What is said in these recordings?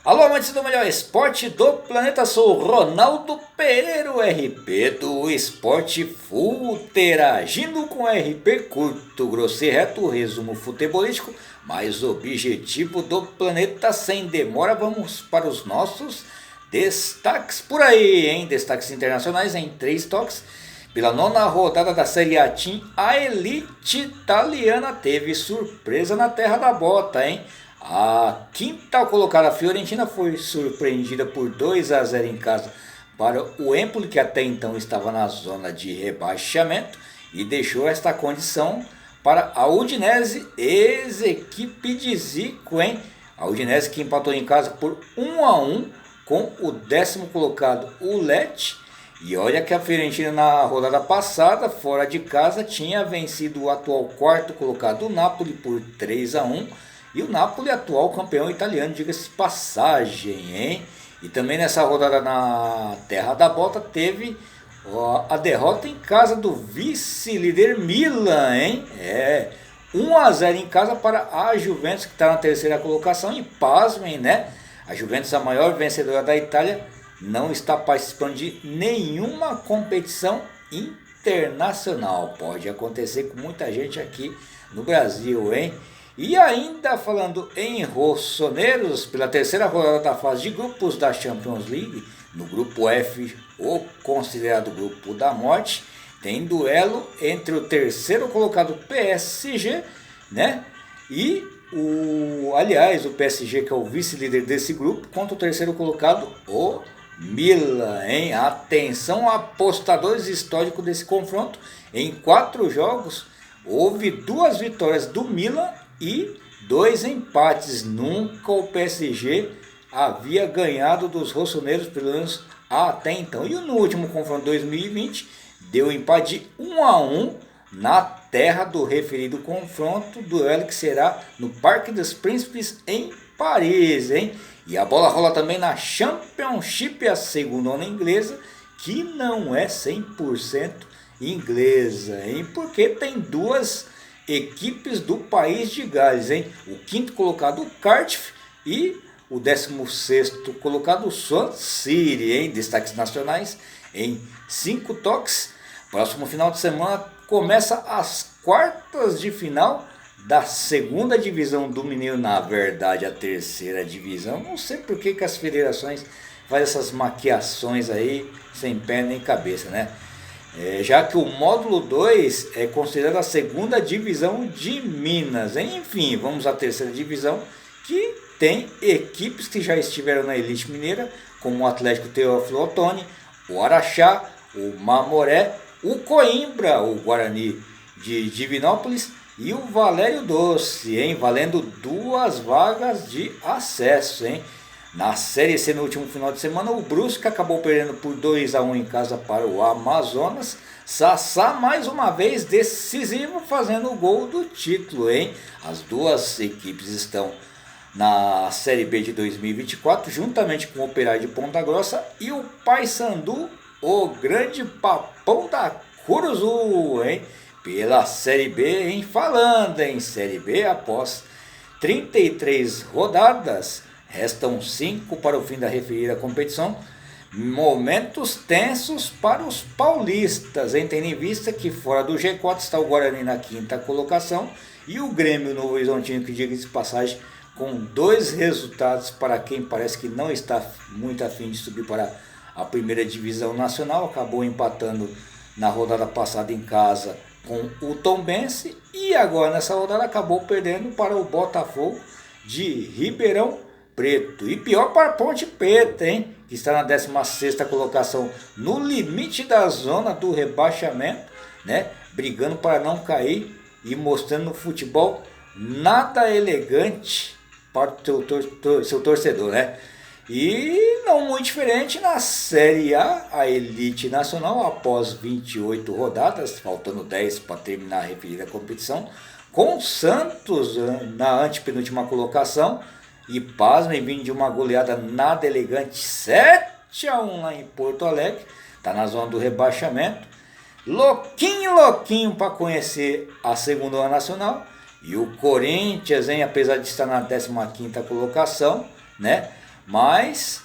Alô, amantes do melhor esporte do planeta, sou Ronaldo Pereira, o RP do Esporte Futeragindo com RP curto, grosso e reto, resumo futebolístico, mais objetivo do planeta. Sem demora, vamos para os nossos destaques por aí, hein? Destaques internacionais em 3 toques. Pela 9ª rodada da Série A Team, a elite italiana teve surpresa na terra da bota, hein? A 5ª colocada, a Fiorentina, foi surpreendida por 2-0 em casa para o Empoli, que até então estava na zona de rebaixamento, e deixou esta condição para a Udinese, ex-equipe de Zico, hein? A Udinese que empatou em casa por 1-1 com o 10º colocado, o Lecce. E olha que a Fiorentina na rodada passada, fora de casa, tinha vencido o atual 4º colocado, o Napoli, por 3-1. E o Napoli, atual campeão italiano, diga-se passagem, hein? E também nessa rodada na terra da bota teve a derrota em casa do vice-líder Milan, hein? 1-0 em casa para a Juventus, que está na 3ª colocação. E pasmem, né? A Juventus, a maior vencedora da Itália, não está participando de nenhuma competição internacional. Pode acontecer com muita gente aqui no Brasil, hein? E ainda falando em rossoneiros, pela 3ª rodada da fase de grupos da Champions League, no grupo F, o considerado grupo da morte, tem duelo entre o 3º colocado PSG, né? E o PSG, que é o vice-líder desse grupo, contra o 3º colocado, o Milan, hein? Atenção, apostadores históricos desse confronto. Em 4 jogos houve 2 vitórias do Milan e 2 empates. Nunca o PSG havia ganhado dos rossoneiros, pelo menos até então. E no último confronto 2020 deu empate de 1-1 na terra do referido confronto, duelo que será no Parque dos Príncipes em Paris, hein? E a bola rola também na Championship, a 2ª onda inglesa, que não é 100% inglesa, hein? Porque tem 2 equipes do país de Gales, hein? O 5º colocado, o Cardiff, e o 16º colocado, o Swansea City, hein? Destaques nacionais em 5 toques. Próximo final de semana começa as quartas de final da 2ª divisão do Mineiro, na verdade a 3ª divisão. Não sei por que as federações fazem essas maquiações aí sem pé nem cabeça, né? Já que o módulo 2 é considerado a 2ª divisão de Minas. Enfim, vamos à 3ª divisão, que tem equipes que já estiveram na elite mineira, como o Atlético Teófilo Otoni, o Araxá, o Mamoré, o Coimbra, o Guarani de Divinópolis e o Valério Doce, hein? Valendo 2 vagas de acesso, hein? Na Série C, no último final de semana, o Brusque acabou perdendo por 2-1 em casa para o Amazonas. Sassá, mais uma vez, decisivo, fazendo o gol do título, hein? As 2 equipes estão na Série B de 2024, juntamente com o Operário de Ponta Grossa e o Paysandu, o grande papão da Curuzu, hein? Pela Série B, hein? Falando em Série B, após 33 rodadas, restam 5 para o fim da referida competição. Momentos tensos para os paulistas, hein? Tendo em vista que fora do G4 está o Guarani na 5ª colocação e o Grêmio Novo Horizontino, que diga de passagem, com 2 resultados para quem parece que não está muito afim de subir para a 1ª divisão nacional. Acabou empatando na rodada passada em casa com o Tombense e agora nessa rodada acabou perdendo para o Botafogo de Ribeirão Preto. E pior para a Ponte Preta, hein? Que está na 16ª colocação, no limite da zona do rebaixamento, né? Brigando para não cair e mostrando no futebol nada elegante para o seu torcedor, né? E não muito diferente na Série A elite nacional, após 28 rodadas, faltando 10 para terminar a referida competição, com o Santos na antepenúltima colocação. E pasmem, vindo de uma goleada nada elegante, 7-1 lá em Porto Alegre, está na zona do rebaixamento. Louquinho para conhecer a 2ª onda nacional. E o Corinthians, hein, apesar de estar na 15ª colocação, né, mas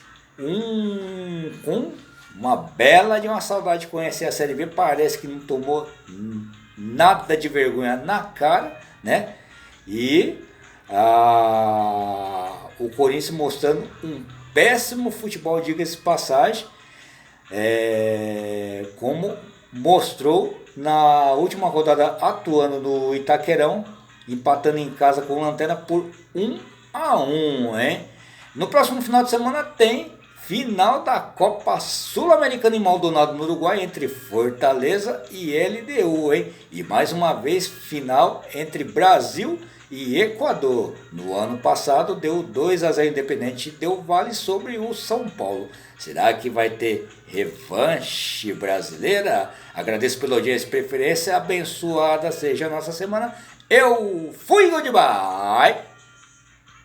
com uma bela de uma saudade de conhecer a Série B. Parece que não tomou nada de vergonha na cara, né? E o Corinthians mostrando um péssimo futebol, diga-se de passagem, como mostrou na última rodada, atuando no Itaquerão, empatando em casa com o Lanterna por 1-1, hein? No próximo final de semana tem final da Copa Sul-Americana em Maldonado, no Uruguai, entre Fortaleza e LDU, hein? E mais uma vez, final entre Brasil e Equador. No ano passado deu 2-0 Independente Del Valle sobre o São Paulo. Será que vai ter revanche brasileira? Agradeço pela audiência e preferência. Abençoada seja a nossa semana. Eu fui, goodbye!